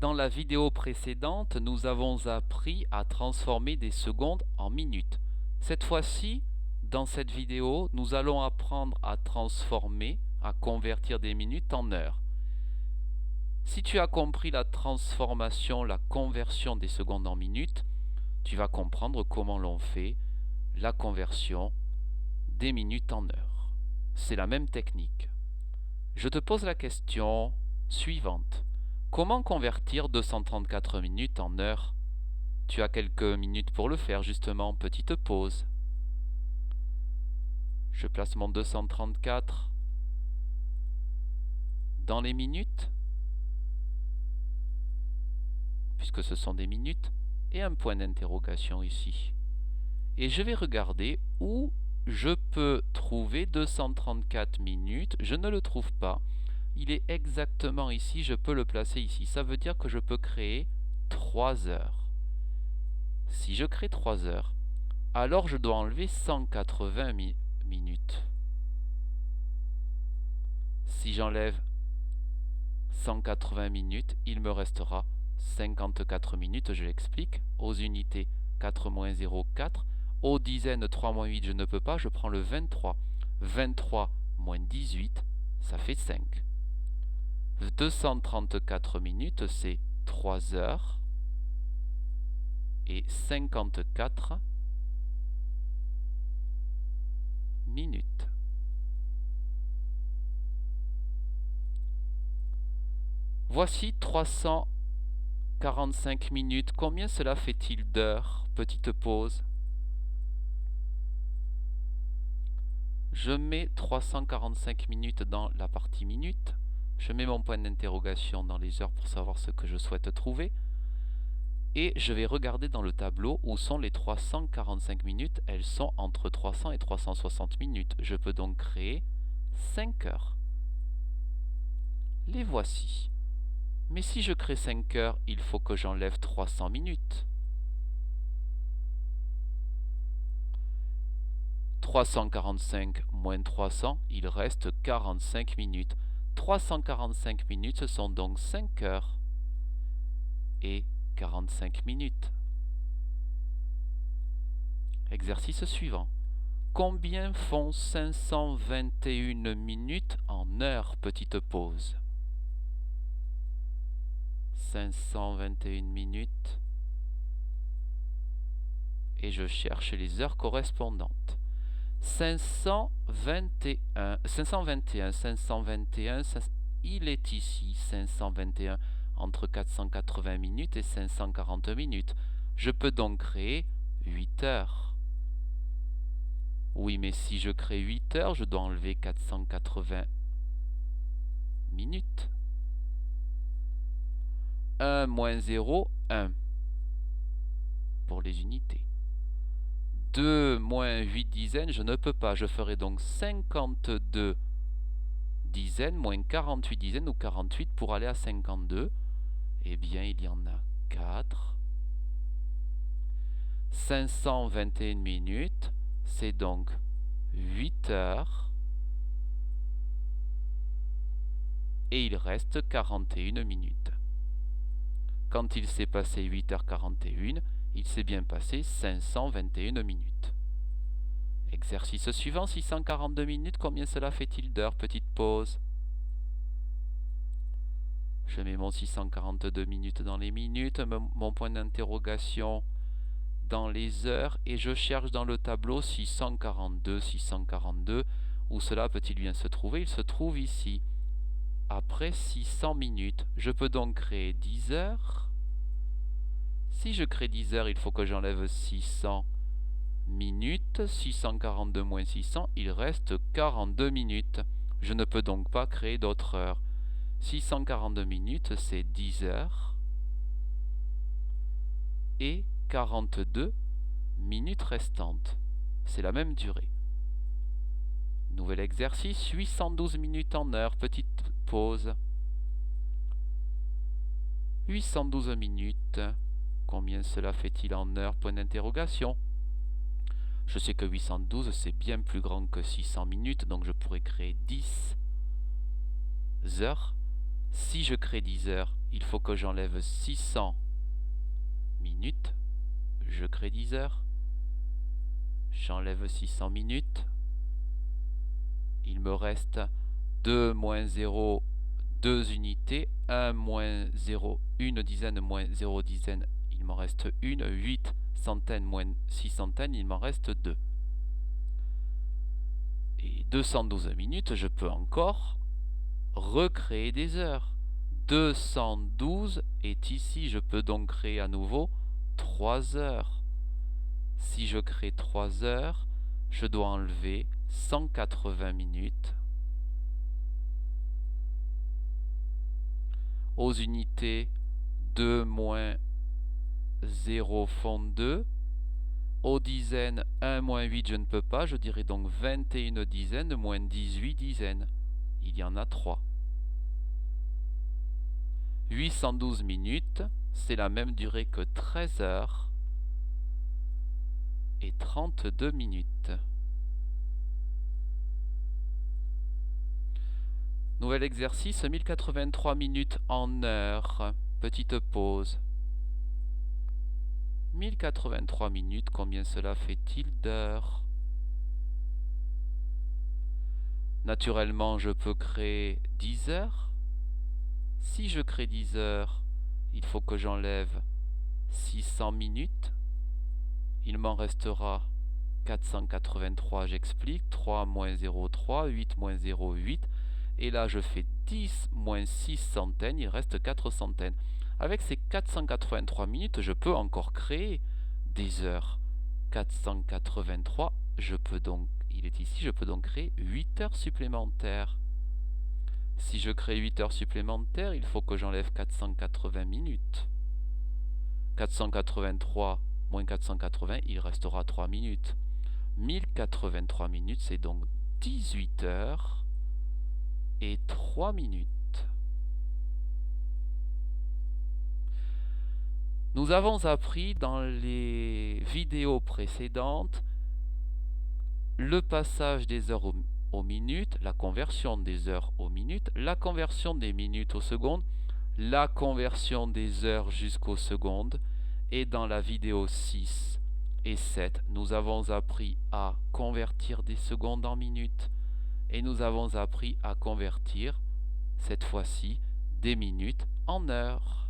Dans la vidéo précédente, nous avons appris à transformer des secondes en minutes. Cette fois-ci, dans cette vidéo, nous allons apprendre à transformer, à convertir des minutes en heures. Si tu as compris la transformation, la conversion des secondes en minutes, tu vas comprendre comment l'on fait la conversion des minutes en heures. C'est la même technique. Je te pose la question suivante. Comment convertir 234 minutes en heures? Tu as quelques minutes pour le faire justement, petite pause. Je place mon 234 dans les minutes, puisque ce sont des minutes, et un point d'interrogation ici. Et je vais regarder où je peux trouver 234 minutes. Je ne le trouve pas. Il est exactement ici, je peux le placer ici. Ça veut dire que je peux créer 3 heures. Si je crée 3 heures, alors je dois enlever 180 minutes. Si j'enlève 180 minutes, il me restera 54 minutes, je l'explique. Aux unités, 4 moins 0, 4. Aux dizaines, 3 moins 8, je ne peux pas, je prends le 23. 23 moins 18, ça fait 5. 234 minutes, c'est 3 heures et 54 minutes. Voici 345 minutes. Combien cela fait-il d'heures? Petite pause. Je mets 345 minutes dans la partie minutes. Je mets mon point d'interrogation dans les heures pour savoir ce que je souhaite trouver. Et je vais regarder dans le tableau où sont les 345 minutes. Elles sont entre 300 et 360 minutes. Je peux donc créer 5 heures. Les voici. Mais si je crée 5 heures, il faut que j'enlève 300 minutes. 345 moins 300, il reste 45 minutes. 345 minutes, ce sont donc 5 heures et 45 minutes. Exercice suivant. Combien font 521 minutes en heures? Petite pause. 521 minutes. Et je cherche les heures correspondantes. 521, il est ici, 521, entre 480 minutes et 540 minutes. Je peux donc créer 8 heures. Oui, mais si je crée 8 heures, je dois enlever 480 minutes. 1 moins 0, 1 pour les unités. 2 moins 8 dizaines, je ne peux pas. Je ferai donc 52 dizaines moins 48 dizaines ou 48 pour aller à 52. Eh bien, il y en a 4. 521 minutes, c'est donc 8 heures. Et il reste 41 minutes. Quand il s'est passé 8h41, il s'est bien passé 521 minutes. Exercice suivant, 642 minutes, combien cela fait-il d'heures? Petite pause. Je mets mon 642 minutes dans les minutes, mon point d'interrogation dans les heures, et je cherche dans le tableau 642, 642. Où cela peut-il bien se trouver? Il se trouve ici. Après 600 minutes, je peux donc créer 10 heures. Si je crée 10 heures, il faut que j'enlève 600 minutes. 642 moins 600, il reste 42 minutes. Je ne peux donc pas créer d'autres heures. 642 minutes, c'est 10 heures et 42 minutes restantes. C'est la même durée. Nouvel exercice, 812 minutes en heure. Petite pause. 812 minutes. Combien cela fait-il en heures? Point d'interrogation. Je sais que 812 c'est bien plus grand que 600 minutes, donc je pourrais créer 10 heures. Si je crée 10 heures, il faut que j'enlève 600 minutes. Je crée 10 heures. J'enlève 600 minutes. Il me reste 2 moins 0, 2 unités. 1 moins 0, 1 dizaine moins 0 dizaine. Il m'en reste 1. 8 centaines moins 6 centaines. Il m'en reste 2. Et 212 minutes, je peux encore recréer des heures. 212 est ici, je peux donc créer à nouveau 3 heures. Si je crée 3 heures, je dois enlever 180 minutes. Aux unités, 2 moins 0 font 2. Aux dizaines, 1 moins 8, je ne peux pas. Je dirais donc 21 dizaines moins 18 dizaines. Il y en a 3. 812 minutes, c'est la même durée que 13 heures et 32 minutes. Nouvel exercice, 1083 minutes en heure. Petite pause. 1083 minutes, combien cela fait-il d'heures? Naturellement, je peux créer 10 heures. Si je crée 10 heures, il faut que j'enlève 600 minutes. Il m'en restera 483, j'explique. 3 moins 0, 3. 8 moins 0, 8. Et là, je fais 10 moins 6 centaines, il reste 4 centaines. Avec ces 483 minutes, je peux encore créer des heures. 483, il est ici, je peux donc créer 8 heures supplémentaires. Si je crée 8 heures supplémentaires, il faut que j'enlève 480 minutes. 483 moins 480, il restera 3 minutes. 1083 minutes, c'est donc 18 heures et 3 minutes. Nous avons appris dans les vidéos précédentes le passage des heures aux minutes, la conversion des heures aux minutes, la conversion des minutes aux secondes, la conversion des heures jusqu'aux secondes. Et dans la vidéo 6 et 7, nous avons appris à convertir des secondes en minutes. Et nous avons appris à convertir, cette fois-ci, des minutes en heures.